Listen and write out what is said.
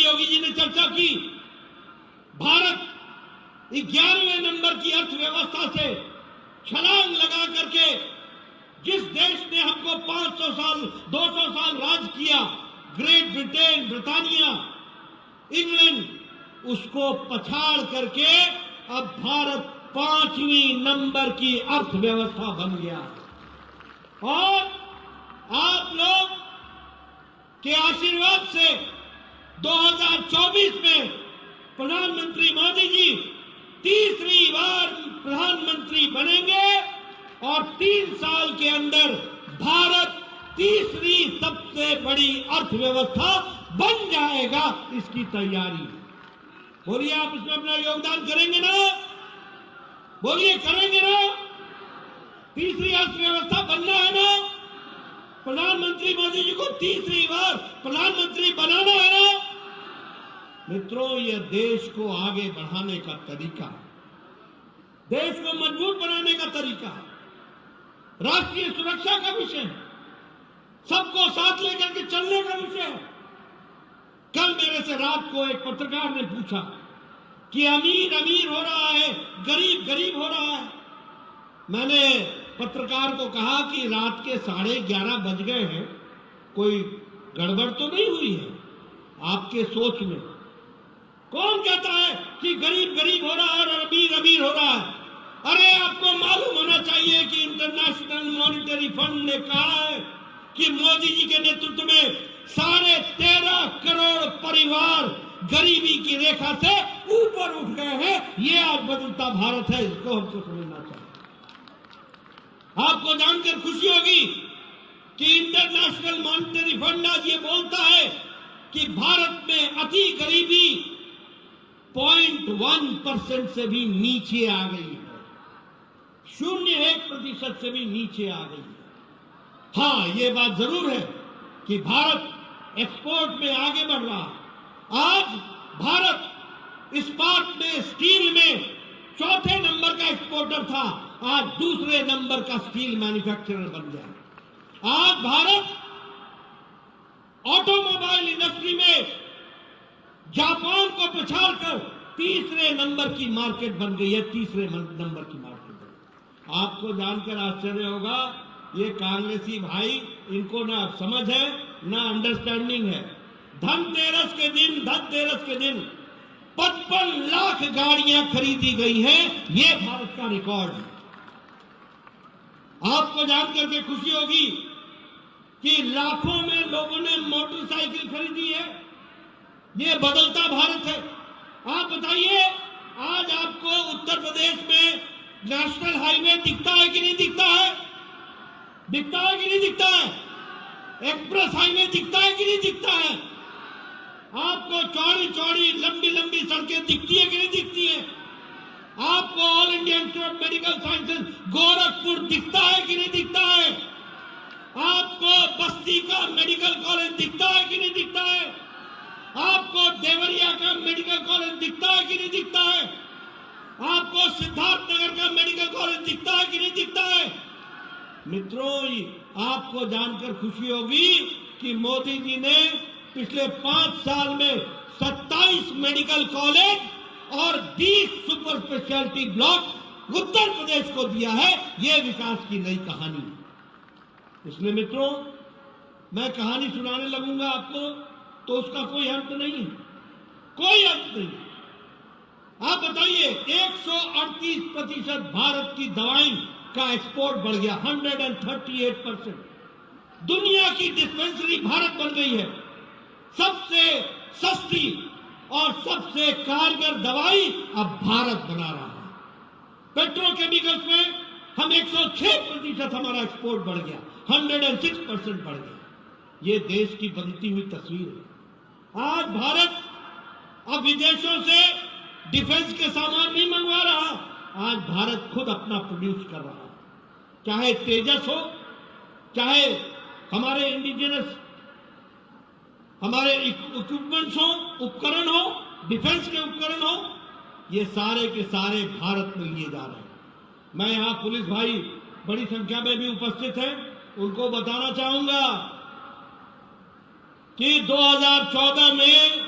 योगी जी ने चर्चा की। भारत 11वें नंबर की अर्थव्यवस्था से छलांग लगा करके जिस देश ने हमको 500 साल 200 साल राज किया, ग्रेट ब्रिटेन, ब्रिटानिया, इंग्लैंड, उसको पछाड़ करके अब भारत 5वीं नंबर की अर्थव्यवस्था बन गया। और आप लोग के आशीर्वाद से 2024 में प्रधानमंत्री मोदी जी तीसरी बार प्रधानमंत्री बनेंगे और 3 साल के अंदर भारत तीसरी सबसे बड़ी अर्थव्यवस्था बन जाएगा। इसकी तैयारी, बोलिए आप इसमें अपना योगदान करेंगे ना? बोलिए करेंगे ना? तीसरी अर्थव्यवस्था बनना है ना? प्रधानमंत्री मोदी जी को तीसरी बार प्रधानमंत्री बनाना है ना? मित्रों, यह देश को आगे बढ़ाने का तरीका, देश को मजबूत बनाने का तरीका, राष्ट्रीय सुरक्षा का विषय, सबको साथ लेकर के चलने का विषय। कल मेरे से रात को एक पत्रकार ने पूछा कि अमीर अमीर हो रहा है, गरीब गरीब हो रहा है। मैंने पत्रकार को कहा कि रात के 11:30 बज गए हैं, कोई गड़बड़ तो नहीं हुई है आपके सोच में? कौन कहता है कि गरीब गरीब हो रहा है और अमीर अमीर हो रहा है? अरे आपको मालूम होना चाहिए कि इंटरनेशनल मॉनिटरी फंड ने कहा है कि मोदी जी के नेतृत्व में 13.5 करोड़ परिवार गरीबी की रेखा से ऊपर उठ गए हैं। ये आज बदलता भारत है, इसको हमको समझना चाहिए। आपको जानकर खुशी होगी कि इंटरनेशनल मॉनिटरी फंड आज ये बोलता है कि भारत में अति गरीबी 0.1% से भी नीचे आ गई है, 0.1% से भी नीचे आ गई है। हाँ, ये बात जरूर है कि भारत एक्सपोर्ट में आगे बढ़ रहा है। आज भारत इस्पात में, स्टील में 4थे नंबर का एक्सपोर्टर था, आज 2 नंबर का स्टील मैन्युफैक्चरर बन गया। आज भारत ऑटोमोबाइल इंडस्ट्री में जापान को पछाड़कर 3 नंबर की मार्केट बन गई है, 3 नंबर की मार्केट बन गई। आपको जानकर आश्चर्य होगा, ये कांग्रेसी भाई, इनको ना समझ है ना अंडरस्टैंडिंग है। धनतेरस के दिन 55 लाख गाड़ियां खरीदी गई हैं, ये भारत का रिकॉर्ड है। आपको जानकर के खुशी होगी कि लाखों में लोगों ने मोटरसाइकिल खरीदी है। ये बदलता भारत है। आप बताइए, आज आपको उत्तर प्रदेश में नेशनल हाईवे दिखता है कि नहीं दिखता है? दिखता है कि नहीं दिखता है? एक्सप्रेस हाईवे दिखता है कि नहीं दिखता है? आपको चौड़ी चौड़ी लंबी लंबी सड़कें दिखती है कि नहीं दिखती है? आपको all India institute of medical sciences Gorakhpur दिखता है कि नहीं दिखता है? आपको बस्ती का मेडिकल कॉलेज दिखता है कि नहीं दिखता है? आपको देवरिया का मेडिकल कॉलेज दिखता है कि नहीं दिखता है? आपको सिद्धार्थनगर का मेडिकल कॉलेज दिखता है कि नहीं दिखता है? मित्रों, आपको जानकर खुशी होगी कि मोदी जी ने पिछले 5 साल में 27 मेडिकल कॉलेज और 20 super speciality block Uttar Pradesh को दिया है। यह विकास की नई कहानी। इसलिए मित्रों, मैं कहानी सुनाने लगूंगा आपको तो उसका कोई अंत नहीं है, कोई अंत नहीं। आप बताइए, 138% भारत की दवाई का एक्सपोर्ट बढ़ गया, 138%। दुनिया की डिस्पेंसरी भारत बन गई है। सबसे सस्ती और सबसे कारगर दवाई अब भारत बना रहा है। पेट्रोकेमिकल्स में हम 106% हमारा एक्सपोर्ट बढ़ गया, 106% बढ़ गया। ये देश की बदलती हुई तस्वीर है। आज भारत अब विदेशों से डिफेंस के सामान नहीं मंगवा रहा, आज भारत खुद अपना प्रोड्यूस कर रहा है। चाहे तेजस हो, चाहे हमारे इंडिजिनस हमारे इक्विपमेंट्स हो, उपकरण हो, डिफेंस के उपकरण हो, ये सारे के सारे भारत में लिए जा रहे हैं। मैं यहां पुलिस भाई बड़ी संख्या में भी उपस्थित हैं, उनको बताना चाहूंगा कि 2014 में